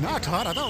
ना ठहरा था।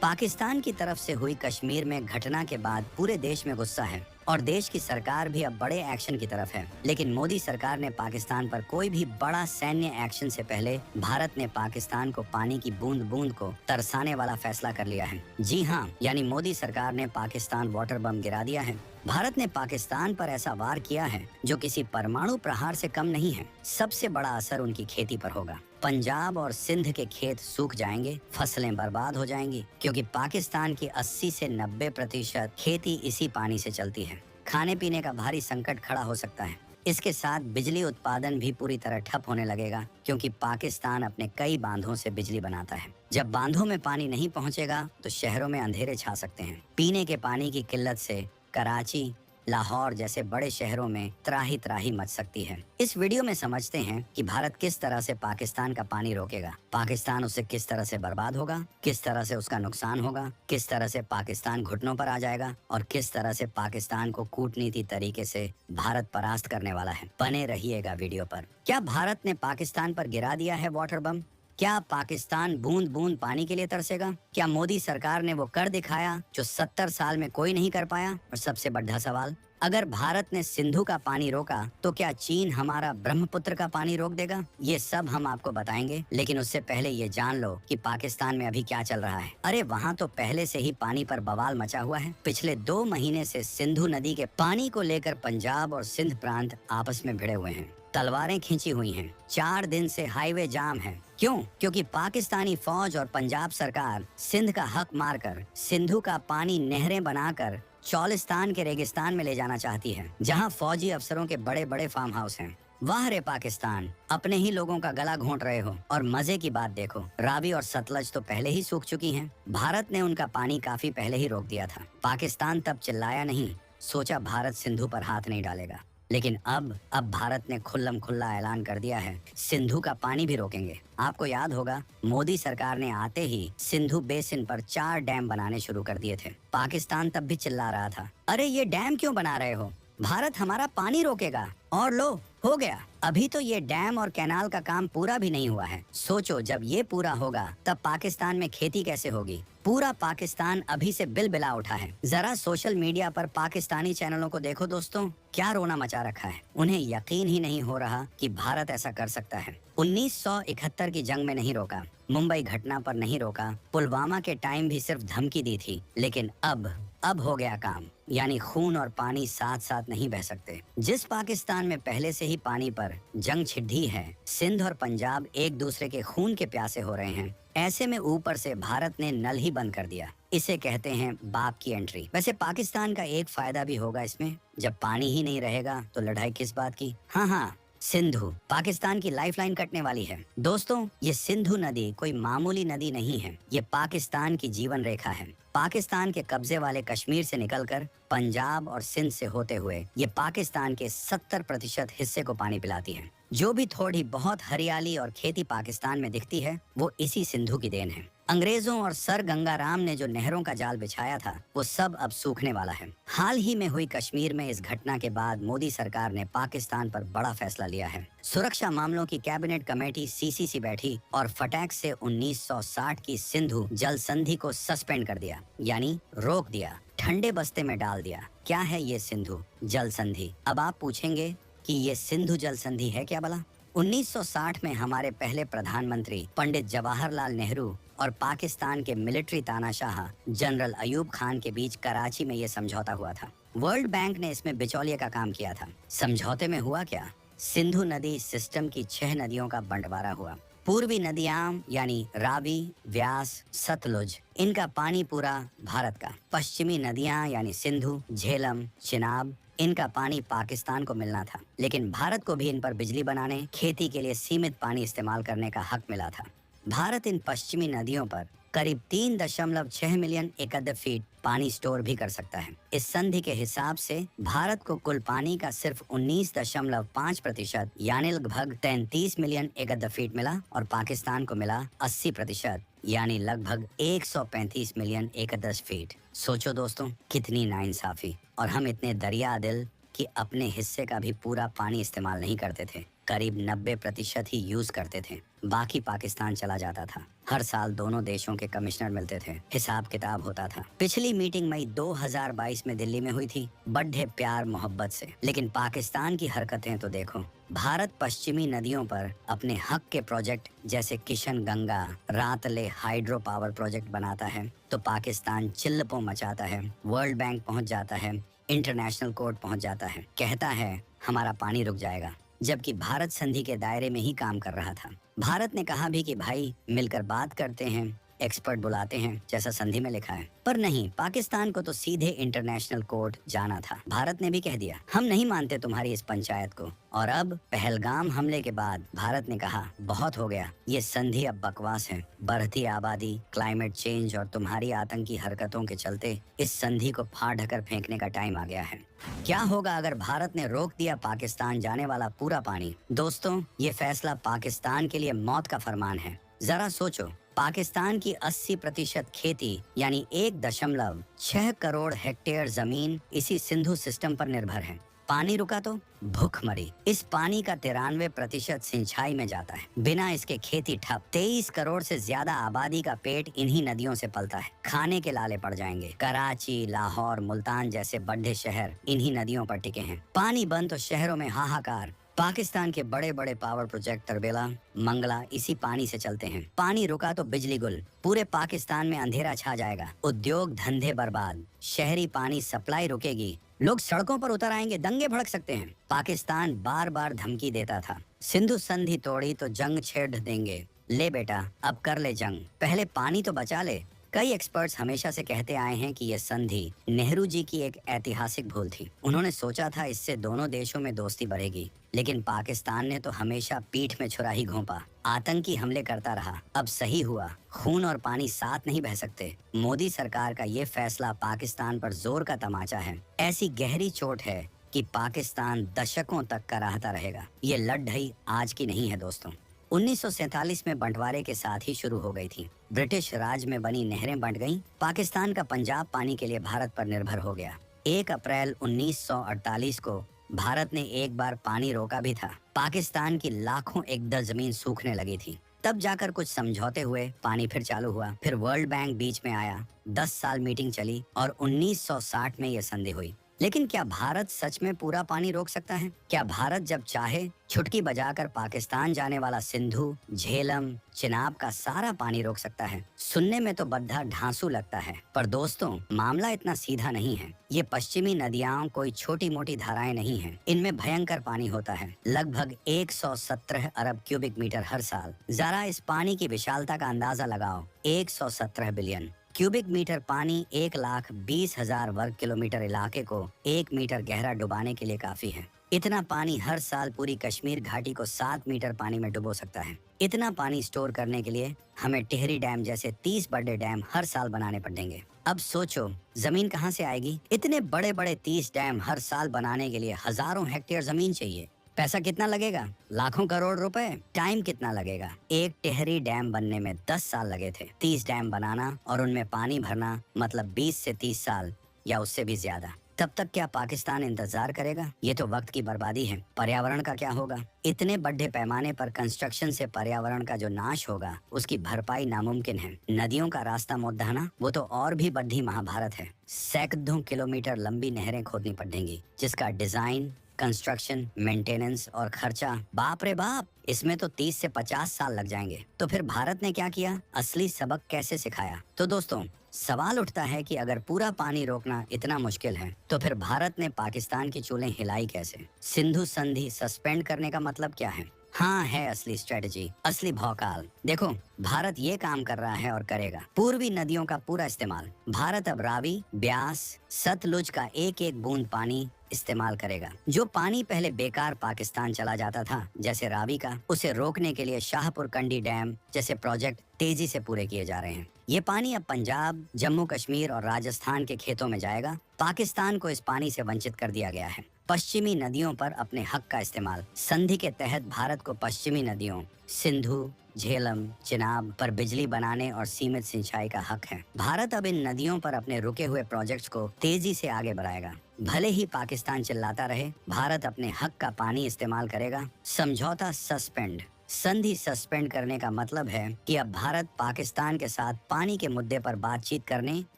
पाकिस्तान की तरफ से हुई कश्मीर में घटना के बाद पूरे देश में गुस्सा है और देश की सरकार भी अब बड़े एक्शन की तरफ है। लेकिन मोदी सरकार ने पाकिस्तान पर कोई भी बड़ा सैन्य एक्शन से पहले भारत ने पाकिस्तान को पानी की बूंद बूंद को तरसाने वाला फैसला कर लिया है। जी हाँ, यानी मोदी सरकार ने पाकिस्तान वाटर बम गिरा दिया है। भारत ने पाकिस्तान पर ऐसा वार किया है जो किसी परमाणु प्रहार से कम नहीं है। सबसे बड़ा असर उनकी खेती पर होगा। पंजाब और सिंध के खेत सूख जाएंगे, फसलें बर्बाद हो जाएंगी, क्योंकि पाकिस्तान की 80 से 90% खेती इसी पानी से चलती है। खाने पीने का भारी संकट खड़ा हो सकता है। इसके साथ बिजली उत्पादन भी पूरी तरह ठप होने लगेगा, क्योंकि पाकिस्तान अपने कई बांधों से बिजली बनाता है। जब बांधों में पानी नहीं पहुंचेगा तो शहरों में अंधेरे छा सकते हैं। पीने के पानी की किल्लत से कराची, लाहौर जैसे बड़े शहरों में त्राही त्राही मच सकती है। इस वीडियो में समझते हैं कि भारत किस तरह से पाकिस्तान का पानी रोकेगा, पाकिस्तान उससे किस तरह से बर्बाद होगा, किस तरह से उसका नुकसान होगा, किस तरह से पाकिस्तान घुटनों पर आ जाएगा और किस तरह से पाकिस्तान को कूटनीति तरीके से भारत परास्त करने वाला है। बने रहिएगा वीडियो पर। क्या भारत ने पाकिस्तान पर गिरा दिया है वाटर बम? क्या पाकिस्तान बूंद बूंद पानी के लिए तरसेगा? क्या मोदी सरकार ने वो कर दिखाया जो 70 साल में कोई नहीं कर पाया? और सबसे बड़ा सवाल, अगर भारत ने सिंधु का पानी रोका तो क्या चीन हमारा ब्रह्मपुत्र का पानी रोक देगा? ये सब हम आपको बताएंगे, लेकिन उससे पहले ये जान लो कि पाकिस्तान में अभी क्या चल रहा है। अरे वहाँ तो पहले से ही पानी पर बवाल मचा हुआ है। पिछले 2 महीने से सिंधु नदी के पानी को लेकर पंजाब और सिंध प्रांत आपस में भिड़े हुए हैं। तलवारें खींची हुई हैं। 4 दिन से हाईवे जाम है। क्यों? क्योंकि पाकिस्तानी फौज और पंजाब सरकार सिंध का हक मारकर सिंधु का पानी नहरें बनाकर चौलिस्तान के रेगिस्तान में ले जाना चाहती है, जहां फौजी अफसरों के बड़े बड़े फार्म हाउस हैं। वाह रे पाकिस्तान, अपने ही लोगों का गला घोंट रहे हो। और मजे की बात देखो, रावी और सतलज तो पहले ही सूख चुकी हैं। भारत ने उनका पानी काफी पहले ही रोक दिया था। पाकिस्तान तब चिल्लाया नहीं, सोचा भारत सिंधु पर हाथ नहीं डालेगा। लेकिन अब भारत ने खुल्लम खुल्ला ऐलान कर दिया है, सिंधु का पानी भी रोकेंगे। आपको याद होगा, मोदी सरकार ने आते ही सिंधु बेसिन पर 4 डैम बनाने शुरू कर दिए थे। पाकिस्तान तब भी चिल्ला रहा था, अरे ये डैम क्यों बना रहे हो, भारत हमारा पानी रोकेगा। और लो, हो गया। अभी तो ये डैम और कैनाल का काम पूरा भी नहीं हुआ है। सोचो, जब ये पूरा होगा तब पाकिस्तान में खेती कैसे होगी। पूरा पाकिस्तान अभी से बिलबिला उठा है। जरा सोशल मीडिया पर पाकिस्तानी चैनलों को देखो दोस्तों, क्या रोना मचा रखा है। उन्हें यकीन ही नहीं हो रहा कि भारत ऐसा कर सकता है। 1971 की जंग में नहीं रोका, मुंबई घटना पर नहीं रोका, पुलवामा के टाइम भी सिर्फ धमकी दी थी, लेकिन अब हो गया काम। यानी खून और पानी साथ साथ नहीं बह सकते। जिस पाकिस्तान में पहले से ही पानी पर जंग छिड़ी है, सिंध और पंजाब एक दूसरे के खून के प्यासे हो रहे हैं। ऐसे में ऊपर से भारत ने नल ही बंद कर दिया। इसे कहते हैं बाप की एंट्री। वैसे पाकिस्तान का एक फायदा भी होगा इसमें, जब पानी ही नहीं रहेगा तो लड़ाई किस बात की। हाँ, सिंधु पाकिस्तान की लाइफलाइन कटने वाली है। दोस्तों, ये सिंधु नदी कोई मामूली नदी नहीं है, ये पाकिस्तान की जीवन रेखा है। पाकिस्तान के कब्जे वाले कश्मीर से निकलकर पंजाब और सिंध से होते हुए ये पाकिस्तान के 70% हिस्से को पानी पिलाती है। जो भी थोड़ी बहुत हरियाली और खेती पाकिस्तान में दिखती है, वो इसी सिंधु की देन है। अंग्रेजों और सर गंगाराम ने जो नहरों का जाल बिछाया था, वो सब अब सूखने वाला है। हाल ही में हुई कश्मीर में इस घटना के बाद मोदी सरकार ने पाकिस्तान पर बड़ा फैसला लिया है। सुरक्षा मामलों की कैबिनेट कमेटी सीसीसी बैठी और फटाक से 1960 की सिंधु जल संधि को सस्पेंड कर दिया, यानी रोक दिया, ठंडे बस्ते में डाल दिया। क्या है ये सिंधु जल संधि? अब आप पूछेंगे कि ये सिंधु जल संधि है क्या भला? 1960 में हमारे पहले प्रधानमंत्री पंडित जवाहरलाल नेहरू और पाकिस्तान के मिलिट्री तानाशाह जनरल अयूब खान के बीच कराची में ये समझौता हुआ था। वर्ल्ड बैंक ने इसमें बिचौलिए का काम किया था। समझौते में हुआ क्या? सिंधु नदी सिस्टम की 6 नदियों का बंटवारा हुआ। पूर्वी नदियां यानी रावी, व्यास, सतलुज, इनका पानी पूरा भारत का। पश्चिमी नदियां यानी सिंधु, झेलम, चिनाब, इनका पानी पाकिस्तान को मिलना था। लेकिन भारत को भी इन पर बिजली बनाने, खेती के लिए सीमित पानी इस्तेमाल करने का हक मिला था। भारत इन पश्चिमी नदियों पर करीब 3.6 मिलियन एकड़ फीट पानी स्टोर भी कर सकता है। इस संधि के हिसाब से भारत को कुल पानी का सिर्फ 19.5% यानी लगभग 33 मिलियन एकड़ फीट मिला और पाकिस्तान को मिला 80% यानी लगभग 135 मिलियन एकड़ फीट। सोचो दोस्तों, कितनी नाइंसाफी। और हम इतने दरिया दिल कि अपने हिस्से का भी पूरा पानी इस्तेमाल नहीं करते थे। करीब 90% ही यूज करते थे, बाकी पाकिस्तान चला जाता था। हर साल दोनों देशों के कमिश्नर मिलते थे, हिसाब किताब होता था। पिछली मीटिंग मई 2022 में दिल्ली में हुई थी, बड़े प्यार मोहब्बत से। लेकिन पाकिस्तान की हरकतें तो देखो। भारत पश्चिमी नदियों पर अपने हक के प्रोजेक्ट जैसे Kishan Ganga, रातले hydro power project बनाता है तो पाकिस्तान चिल्लपो मचाता है, वर्ल्ड बैंक पहुंच जाता है, इंटरनेशनल कोर्ट पहुंच जाता है, कहता है हमारा पानी रुक जाएगा, जबकि भारत संधि के दायरे में ही काम कर रहा था। भारत ने कहा भी कि भाई मिलकर बात करते हैं, एक्सपर्ट बुलाते हैं, जैसा संधि में लिखा है। पर नहीं, पाकिस्तान को तो सीधे इंटरनेशनल कोर्ट जाना था। भारत ने भी कह दिया हम नहीं मानते तुम्हारी इस पंचायत को। और अब पहलगाम हमले के बाद भारत ने कहा बहुत हो गया, ये संधि अब बकवास है। बढ़ती आबादी, क्लाइमेट चेंज और तुम्हारी आतंकी हरकतों के चलते इस संधि को फाड़ ढकर फेंकने का टाइम आ गया है। क्या होगा अगर भारत ने रोक दिया पाकिस्तान जाने वाला पूरा पानी? दोस्तों, ये फैसला पाकिस्तान के लिए मौत का फरमान है। जरा सोचो, पाकिस्तान की 80% खेती यानी 1.6 करोड़ हेक्टेयर जमीन इसी सिंधु सिस्टम पर निर्भर है। पानी रुका तो भूखमरी। इस पानी का 93% सिंचाई में जाता है, बिना इसके खेती ठप। 23 करोड़ से ज्यादा आबादी का पेट इन्हीं नदियों से पलता है। खाने के लाले पड़ जाएंगे। कराची, लाहौर, मुल्तान जैसे बड़े शहर इन्हीं नदियों पर टिके हैं। पानी बंद तो शहरों में हाहाकार। पाकिस्तान के बड़े बड़े पावर प्रोजेक्ट तरबेला, मंगला इसी पानी से चलते हैं। पानी रुका तो बिजली गुल, पूरे पाकिस्तान में अंधेरा छा जाएगा, उद्योग धंधे बर्बाद, शहरी पानी सप्लाई रुकेगी, लोग सड़कों पर उतर आएंगे, दंगे भड़क सकते हैं। पाकिस्तान बार बार धमकी देता था, सिंधु संधि तोड़ी तो जंग छेड़ देंगे। ले बेटा, अब कर ले जंग, पहले पानी तो बचा ले। कई एक्सपर्ट्स हमेशा से कहते आए हैं कि यह संधि नेहरू जी की एक ऐतिहासिक भूल थी। उन्होंने सोचा था इससे दोनों देशों में दोस्ती बढ़ेगी, लेकिन पाकिस्तान ने तो हमेशा पीठ में छुरा ही घोंपा, आतंकी हमले करता रहा। अब सही हुआ, खून और पानी साथ नहीं बह सकते। मोदी सरकार का ये फैसला पाकिस्तान पर जोर का तमाचा है। ऐसी गहरी चोट है कि पाकिस्तान दशकों तक कराहता रहेगा। ये लड़ाई आज की नहीं है दोस्तों, 1947 में बंटवारे के साथ ही शुरू हो गई थी। ब्रिटिश राज में बनी नहरें बंट गईं। पाकिस्तान का पंजाब पानी के लिए भारत पर निर्भर हो गया। 1 अप्रैल 1948 को भारत ने एक बार पानी रोका भी था। पाकिस्तान की लाखों एकड़ जमीन सूखने लगी थी। तब जाकर कुछ समझौते हुए, पानी फिर चालू हुआ। फिर वर्ल्ड बैंक बीच में आया, 10 साल मीटिंग चली और 1960 में यह संधि हुई। लेकिन क्या भारत सच में पूरा पानी रोक सकता है? क्या भारत जब चाहे चुटकी बजाकर पाकिस्तान जाने वाला सिंधु, झेलम, चिनाब का सारा पानी रोक सकता है? सुनने में तो बद्धा ढांसू लगता है, पर दोस्तों मामला इतना सीधा नहीं है। ये पश्चिमी नदियां कोई छोटी मोटी धाराएं नहीं हैं। इनमें भयंकर पानी होता है, लगभग 117 अरब क्यूबिक मीटर हर साल। जरा इस पानी की विशालता का अंदाजा लगाओ, 117 बिलियन क्यूबिक मीटर पानी 1,20,000 वर्ग किलोमीटर इलाके को 1 मीटर गहरा डुबाने के लिए काफी है। इतना पानी हर साल पूरी कश्मीर घाटी को 7 मीटर पानी में डुबो सकता है। इतना पानी स्टोर करने के लिए हमें टिहरी डैम जैसे 30 बड़े डैम हर साल बनाने पड़ेंगे। अब सोचो जमीन कहाँ से आएगी? इतने बड़े बड़े 30 डैम हर साल बनाने के लिए हजारों हेक्टेयर जमीन चाहिए। पैसा कितना लगेगा? लाखों करोड़ रुपए। टाइम कितना लगेगा? एक टिहरी डैम बनने में 10 साल लगे थे। 30 डैम बनाना और उनमें पानी भरना मतलब 20 से 30 साल या उससे भी ज्यादा। तब तक क्या पाकिस्तान इंतजार करेगा? ये तो वक्त की बर्बादी है। पर्यावरण का क्या होगा? इतने बड़े पैमाने पर कंस्ट्रक्शन से पर्यावरण का जो नाश होगा उसकी भरपाई नामुमकिन है। नदियों का रास्ता मोड़ना वो तो और भी बड़ी महाभारत है। सैकड़ों किलोमीटर लंबी नहरें खोदनी पड़ेंगी, जिसका डिजाइन, कंस्ट्रक्शन, मेंटेनेंस और खर्चा, बाप रे बाप, इसमें तो 30 से 50 साल लग जाएंगे। तो फिर भारत ने क्या किया? असली सबक कैसे सिखाया? तो दोस्तों सवाल उठता है कि अगर पूरा पानी रोकना इतना मुश्किल है तो फिर भारत ने पाकिस्तान की चूल्हें हिलाई कैसे? सिंधु संधि सस्पेंड करने का मतलब क्या है? हाँ, है असली स्ट्रेटजी, असली भौकाल। देखो, भारत ये काम कर रहा है और करेगा। पूर्वी नदियों का पूरा इस्तेमाल। भारत अब रावी, ब्यास, सतलुज का एक एक बूंद पानी इस्तेमाल करेगा। जो पानी पहले बेकार पाकिस्तान चला जाता था, जैसे रावी का, उसे रोकने के लिए शाहपुर कंडी डैम जैसे प्रोजेक्ट तेजी से पूरे किए जा रहे हैं। ये पानी अब पंजाब, जम्मू कश्मीर और राजस्थान के खेतों में जाएगा। पाकिस्तान को इस पानी से वंचित कर दिया गया है। पश्चिमी नदियों पर अपने हक का इस्तेमाल। संधि के तहत भारत को पश्चिमी नदियों सिंधु, झेलम, चिनाब पर बिजली बनाने और सीमित सिंचाई का हक है। भारत अब इन नदियों पर अपने रुके हुए प्रोजेक्ट्स को तेजी से आगे बढ़ाएगा। भले ही पाकिस्तान चिल्लाता रहे, भारत अपने हक का पानी इस्तेमाल करेगा। समझौता सस्पेंड। संधि सस्पेंड करने का मतलब है कि अब भारत पाकिस्तान के साथ पानी के मुद्दे पर बातचीत करने,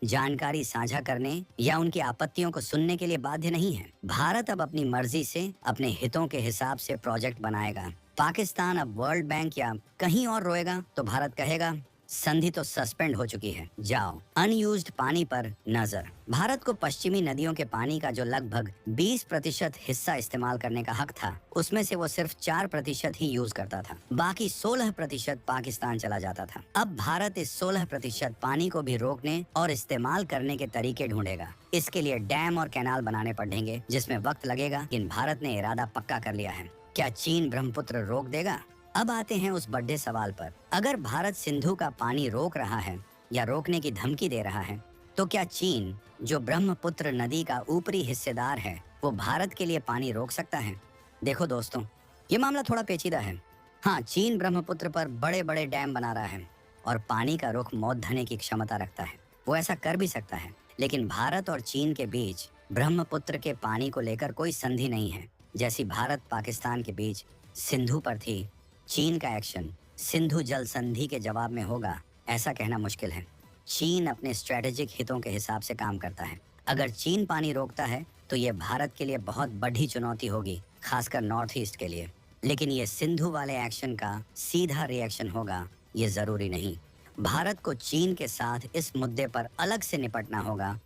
जानकारी साझा करने या उनकी आपत्तियों को सुनने के लिए बाध्य नहीं है। भारत अब अपनी मर्जी से अपने हितों के हिसाब से प्रोजेक्ट बनाएगा। पाकिस्तान अब वर्ल्ड बैंक या कहीं और रोएगा तो भारत कहेगा संधि तो सस्पेंड हो चुकी है, जाओ। अनयूज्ड पानी पर नजर। भारत को पश्चिमी नदियों के पानी का जो लगभग 20% हिस्सा इस्तेमाल करने का हक था, उसमें से वो सिर्फ 4% ही यूज करता था। बाकी 16% पाकिस्तान चला जाता था। अब भारत इस 16% पानी को भी रोकने और इस्तेमाल करने के तरीके ढूंढेगा। इसके लिए डैम और कैनाल बनाने पड़ेंगे, जिसमें वक्त लगेगा, लेकिन भारत ने इरादा पक्का कर लिया है। क्या चीन ब्रह्मपुत्र रोक देगा? अब आते हैं उस बड़े सवाल पर। अगर भारत सिंधु का पानी रोक रहा है या रोकने की धमकी दे रहा है, तो क्या चीन, जो ब्रह्मपुत्र नदी का ऊपरी हिस्सेदार है, वो भारत के लिए पानी रोक सकता है? देखो दोस्तों, ये मामला थोड़ा पेचीदा है। हाँ, चीन ब्रह्मपुत्र पर बड़े बड़े डैम बना रहा है और पानी का रुख मौत धने की क्षमता रखता है। वो ऐसा कर भी सकता है, लेकिन भारत और चीन के बीच ब्रह्मपुत्र के पानी को लेकर कोई संधि नहीं है। जैसी भारत पाकिस्तान के बीच सिंधु पर थी, चीन का एक्शन सिंधु जल संधि के जवाब में होगा, ऐसा कहना मुश्किल है। चीन अपने स्ट्रेटेजिक हितों के हिसाब से काम करता है। अगर चीन पानी रोकता है तो ये भारत के लिए बहुत बड़ी चुनौती होगी, खासकर नॉर्थ ईस्ट के लिए। लेकिन ये सिंधु वाले एक्शन का सीधा रिएक्शन होगा, ये जरूरी नहीं। भारत को चीन के साथ इस मुद्दे पर अलग से निपटना होगा